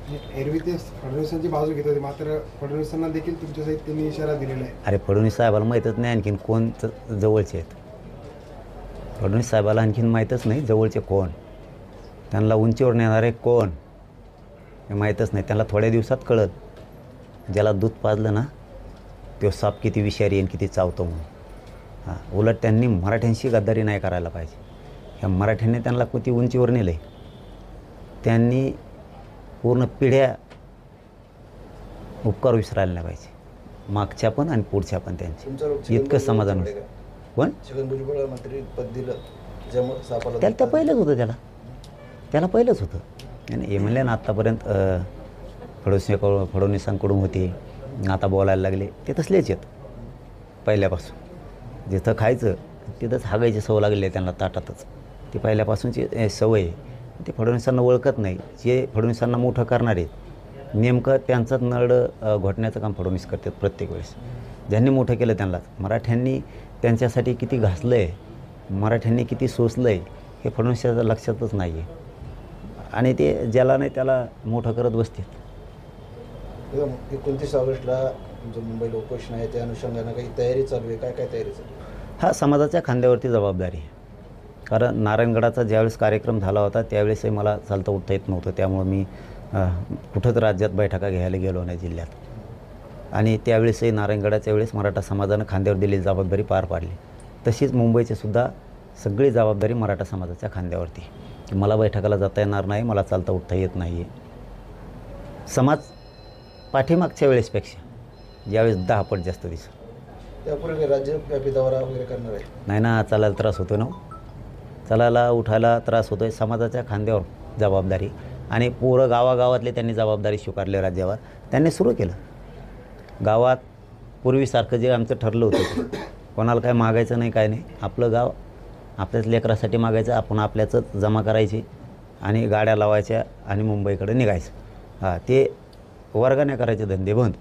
एरवी ते फडणवीसांची बाजू घेत होते, मात्र फडणवीसांना देखील तुमच्या सहित त्यांनी इशारा दिलेला आहे. अरे फडणवीस साहेबाला माहीतच नाही आणखीन कोण जवळचे आहेत. फडणवीस साहेबाला आणखीन माहीतच नाही जवळचे कोण, त्यांना उंचीवर नेणारे कोण हे माहीतच नाही. त्यांना थोड्या दिवसात कळत, ज्याला दूध पाजलं ना तो साप किती विषारी आणि किती चावतो म्हणून. हां, उलट त्यांनी मराठ्यांशी गद्दारी नाही करायला पाहिजे. ह्या मराठ्यांनी त्यांना किती उंचीवर नेलं आहे. त्यांनी पूर्ण पिढ्या उपकार विसरायला नाही पाहिजे, मागच्या पण आणि पुढच्या पण त्यांचे. इतकं समाधान पण छगन भुजबळ मंत्री पद दिलं त्याच्यामुळे सापाला त्याला त्या पहिलंच होतं, त्याला पहिलंच होतं. आणि हे म्हणले ना आत्तापर्यंत फडणवीसांकडून होते, आता बोलायला लागले, ते तसलेच आहेत पहिल्यापासून. जिथं खायचं तिथंच हागायची सवय लागली आहे त्यांना ताटातच. ती पहिल्यापासूनची सवय आहे. ते फडणवीसांना ओळखत नाही. जे फडणवीसांना मोठं करणार आहेत नेमकं त्यांचंच नरडं घोटण्याचं काम फडणवीस करतात प्रत्येक वेळेस. ज्यांनी मोठं केलं त्यांनाच. मराठ्यांनी त्यांच्यासाठी किती घासलं आहे, मराठ्यांनी किती सोसलं आहे हे फडणवीसाच्या लक्षातच नाही आहे. आणि ते ज्याला नाही त्याला मोठं करत बसतात. 29 ऑगस्टला तुमचं मुंबईला उपोषण आहे, त्या अनुषंगानं काही तयारी चालू आहे? काय काय तयारी चालू आहे? हा समाजाच्या खांद्यावरती जबाबदारी आहे. कारण नारायणगडाचा ज्यावेळेस कार्यक्रम झाला होता त्यावेळेसही मला चालता उठता येत नव्हतं. त्यामुळं मी कुठंच राज्यात बैठका घ्यायला गेलो नाही जिल्ह्यात. आणि त्यावेळेसही नारायणगडाच्या वेळेस मराठा समाजानं खांद्यावर दिलेली जबाबदारी पार पाडली. तशीच मुंबईची सुद्धा सगळी जबाबदारी मराठा समाजाच्या खांद्यावरती, की मला बैठकाला जाता येणार नाही, मला चालता उठता येत नाही आहे. समाज पाठीमागच्या वेळेसपेक्षा यावेळेस 10 पट जास्त दिसतो. त्यापूर्वी राज्यव्यापी दौरा वगैरे करणार आहे? नाही ना, चालायला त्रास होतो ना, चालायला उठायला त्रास होतो आहे. समाजाच्या खांद्यावर जबाबदारी. आणि पोरं गावागावातले त्यांनी जबाबदारी स्वीकारली राज्यावर. त्यांनी सुरू केलं. गावात पूर्वीसारखं जे आमचं ठरलं होतं, कोणाला काय मागायचं नाही, काय नाही, आपलं गाव आपल्याच लेकरासाठी मागायचं, आपण आपल्याचंच जमा करायची आणि गाड्या लावायच्या आणि मुंबईकडे निघायचं. हां, ते वर्गाने करायचे धंदे बंद,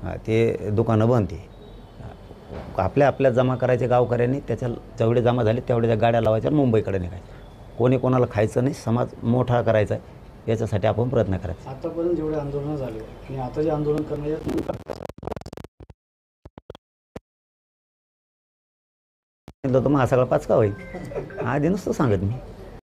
हां, ते दुकानं बंद. ते आपल्या जमा करायचे गावकऱ्यांनी, त्याच्या जेवढे जमा झाले तेवढ्या गाड्या लावायच्या आणि मुंबईकडे निघायचं. कोणी कोणाला खायचं नाही, समाज मोठा करायचा आहे याच्यासाठी आपण प्रयत्न करायचा. आतापर्यंत जेवढे आंदोलनं झाले आणि आता जे आंदोलन करण्याच्या मग हा सगळा पाचका होईल आधी नसतं सांगत मी.